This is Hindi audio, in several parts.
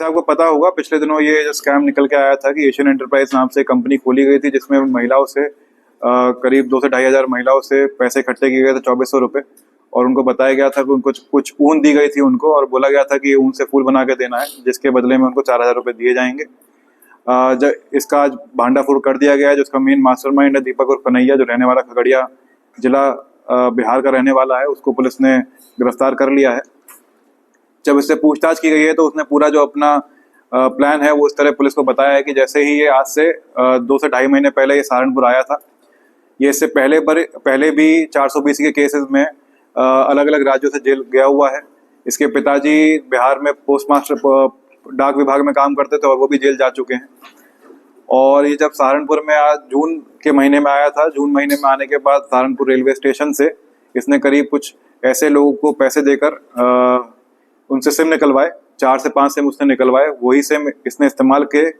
जैसे आपको पता होगा पिछले दिनों ये जो स्कैम निकल के आया था कि एशियन एंटरप्राइज नाम से कंपनी खोली गई थी जिसमें महिलाओं से करीब 2 से 2,500 महिलाओं से पैसे इकट्ठे किए गए थे 2400 रुपये, और उनको बताया गया था कि उनको कुछ ऊन दी गई थी उनको, और बोला गया था कि ऊन से फूल बना के देना है जिसके बदले में उनको 4,000 रुपये दिए जाएंगे। जब इसका आज भांडाफोड़ कर दिया गया है, जो इसका मेन मास्टरमाइंड है दीपक उर्फ कन्हैया, जो रहने वाला खगड़िया जिला बिहार का रहने वाला है, उसको पुलिस ने गिरफ्तार कर लिया है। जब इससे पूछताछ की गई है तो उसने पूरा जो अपना प्लान है वो इस तरह पुलिस को बताया है कि जैसे ही ये आज से 2 से 2.5 महीने पहले ये सहारनपुर आया था, ये इससे पहले भी 420 के केसेस में अलग अलग राज्यों से जेल गया हुआ है। इसके पिताजी बिहार में पोस्ट मास्टर डाक विभाग में काम करते थे और वो भी जेल जा चुके हैं। और ये जब सहारनपुर में आज जून के महीने में आया था, जून महीने में आने के बाद सहारनपुर रेलवे स्टेशन से इसने करीब कुछ ऐसे लोगों को पैसे देकर उनसे सिम निकलवाए, 4 से 5 सिम उसने निकलवाए, वही सिम इसने इस्तेमाल किए।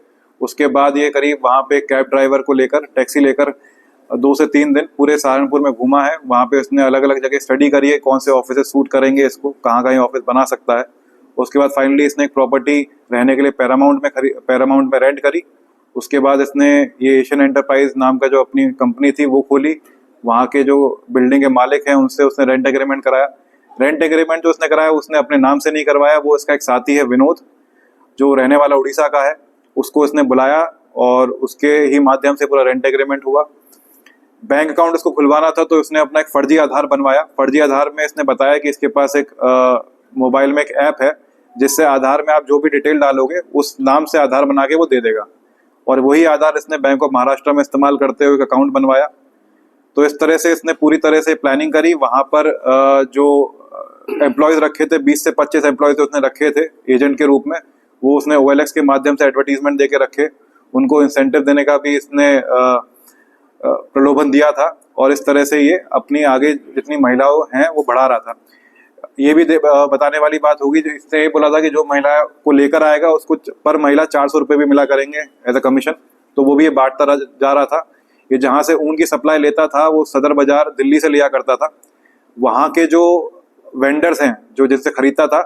उसके बाद ये करीब वहाँ पे कैब ड्राइवर को लेकर, टैक्सी लेकर 2 से 3 दिन पूरे सहारनपुर में घूमा है। वहाँ पे उसने अलग अलग जगह स्टडी करी है कौन से ऑफिस सूट करेंगे इसको, कहाँ कहीं ऑफिस बना सकता है। उसके बाद फाइनली इसने एक प्रॉपर्टी रहने के लिए पैरामाउंट में रेंट करी। उसके बाद इसने ये एशियन एंटरप्राइज नाम का जो अपनी कंपनी थी वो खोली। वहाँ के जो बिल्डिंग के मालिक हैं उनसे उसने रेंट एग्रीमेंट कराया। रेंट एग्रीमेंट जो उसने कराया उसने अपने नाम से नहीं करवाया, वो इसका एक साथी है विनोद, जो रहने वाला उड़ीसा का है, उसको इसने बुलाया और उसके ही माध्यम से पूरा रेंट एग्रीमेंट हुआ। बैंक अकाउंट उसको खुलवाना था तो उसने अपना एक फर्जी आधार बनवाया। फर्जी आधार में इसने बताया कि इसके पास एक मोबाइल में एक ऐप है जिससे आधार में आप जो भी डिटेल डालोगे उस नाम से आधार बना के वो दे देगा, और वही आधार इसने बैंक ऑफ महाराष्ट्र में इस्तेमाल करते हुए एक अकाउंट बनवाया। तो इस तरह से इसने पूरी तरह से प्लानिंग करी। वहाँ पर जो एम्प्लॉयज रखे थे, 20 से 25 एम्प्लॉयज उसने रखे थे एजेंट के रूप में, वो उसने OLX के माध्यम से एडवर्टीजमेंट दे के रखे। उनको इंसेंटिव देने का भी इसने प्रलोभन दिया था, और इस तरह से ये अपनी आगे जितनी महिलाओं हैं वो बढ़ा रहा था। ये भी बताने वाली बात होगी, जो इसने ये बोला था कि जो महिला को लेकर आएगा उसको पर महिला 400 रुपये भी मिला करेंगे एज अ कमीशन, तो वो भी ये बांटता जा रहा था। ये जहाँ से ऊन की सप्लाई लेता था वो सदर बाजार दिल्ली से लिया करता था। वहाँ के जो वेंडर्स हैं जो जिनसे खरीदता था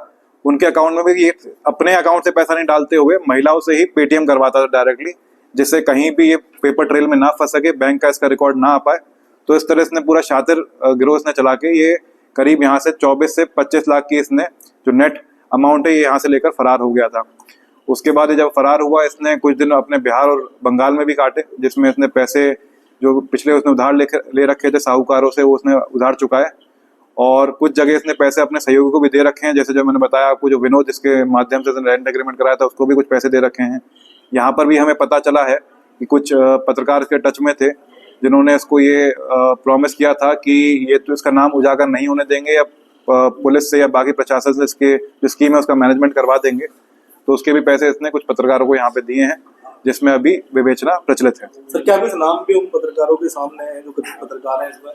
उनके अकाउंट में भी ये अपने अकाउंट से पैसा नहीं डालते हुए महिलाओं से ही पेटीएम करवाता था डायरेक्टली, जिससे कहीं भी ये पेपर ट्रेल में ना फंस सके, बैंक का इसका रिकॉर्ड ना आ पाए। तो इस तरह इसने पूरा शातिर गिरोह इसने चला के ये करीब यहाँ से 24 से 25 लाख की इसने जो नेट अमाउंट है ये यहाँ से लेकर फरार हो गया था। उसके बाद जब फरार हुआ इसने कुछ दिन अपने बिहार और बंगाल में भी काटे, जिसमें इसने पैसे जो पिछले उसने उधार ले रखे थे साहूकारों से वो उसने उधार चुकाए, और कुछ जगह इसने पैसे अपने सहयोगी को भी दे रखे हैं, जैसे जो मैंने बताया आपको जो विनोद जिसके माध्यम से रेंट एग्रीमेंट कराया था उसको भी कुछ पैसे दे रखे हैं। यहाँ पर भी हमें पता चला है कि कुछ पत्रकार इसके टच में थे जिन्होंने इसको ये प्रॉमिस किया था कि ये तो इसका नाम उजागर नहीं होने देंगे, या पुलिस से या बाकी प्रशासन से इसके जो स्कीम है उसका मैनेजमेंट करवा देंगे। तो उसके भी पैसे इसने कुछ पत्रकारों को यहाँ पे दिए हैं, जिसमें अभी विवेचना प्रचलित है। सर क्या कुछ नाम भी उन पत्रकारों के सामने है जो पत्रकार हैं इसमें?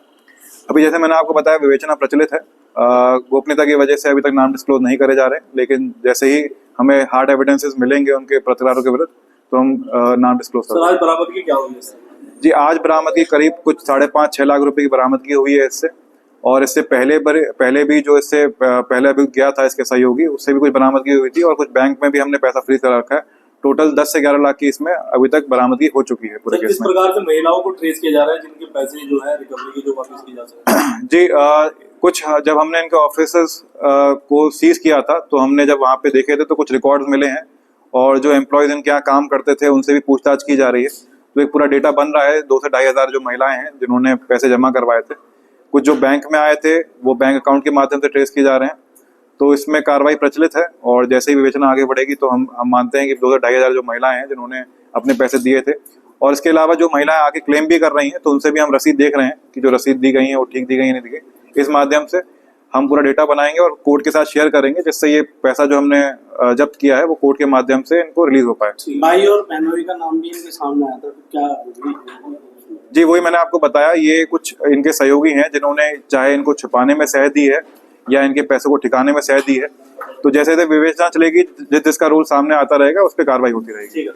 अभी जैसे मैंने आपको बताया विवेचना प्रचलित है, गोपनीयता की वजह से अभी तक नाम डिस्क्लोज नहीं करे जा रहे, लेकिन जैसे ही हमें हार्ड एविडेंसेस मिलेंगे उनके पत्रकारों के विरुद्ध तो हम नाम डिस्क्लोज करेंगे। आज बरामदगी क्या हुई है? जी आज बरामदगी करीब कुछ 5.5-6 लाख रुपए की बरामदगी हुई है इससे, और इससे पहले भी जो इससे पहले अभी गया था इसके सहयोगी उससे भी कुछ बरामदगी हुई थी, और कुछ बैंक में भी हमने पैसा फ्रीज कर रखा है। टोटल 10 से 11 लाख की इसमें अभी तक बरामदगी हो चुकी है पूरे केस में। किस प्रकार से महिलाओं को ट्रेस किया जा रहा है जिनके पैसे जो है रिकवरी की जो वापस की जा सकते हैं? जी कुछ जब हमने इनके ऑफिसेस को सीज किया था तो हमने जब वहाँ पे देखे थे तो कुछ रिकॉर्ड्स मिले हैं, और जो एम्प्लॉयज इनके यहाँ काम करते थे उनसे भी पूछताछ की जा रही है। तो एक पूरा डेटा बन रहा है। 2 से 2,500 जो महिलाएं हैं जिन्होंने पैसे जमा करवाए थे, कुछ जो बैंक में आए थे वो बैंक अकाउंट के माध्यम से ट्रेस किए जा रहे हैं। तो इसमें कार्रवाई प्रचलित है, और जैसे ही विवेचना आगे बढ़ेगी तो हम मानते हैं कि 2 से 2,500 जो महिलाएं हैं जिन्होंने अपने पैसे दिए थे, और इसके अलावा जो महिलाएं आगे क्लेम भी कर रही हैं तो उनसे भी हम रसीद देख रहे हैं कि जो रसीद दी गई है वो ठीक दी गई है नहीं दी गई। इस माध्यम से हम पूरा डेटा बनाएंगे और कोर्ट के साथ शेयर करेंगे, जिससे ये पैसा जो हमने जब्त किया है वो कोर्ट के माध्यम से इनको रिलीज हो पाए। भाई और बहनोई का नाम भी इनके सामने आया था, तो क्या? जी वही मैंने आपको बताया, ये कुछ इनके सहयोगी हैं जिन्होंने चाहे इनको छुपाने में सह दी है या इनके पैसों को ठिकाने में सह दी है। तो जैसे जैसे विवेचना चलेगी जिसका रूल सामने आता रहेगा उस पर कार्रवाई होती रहेगी।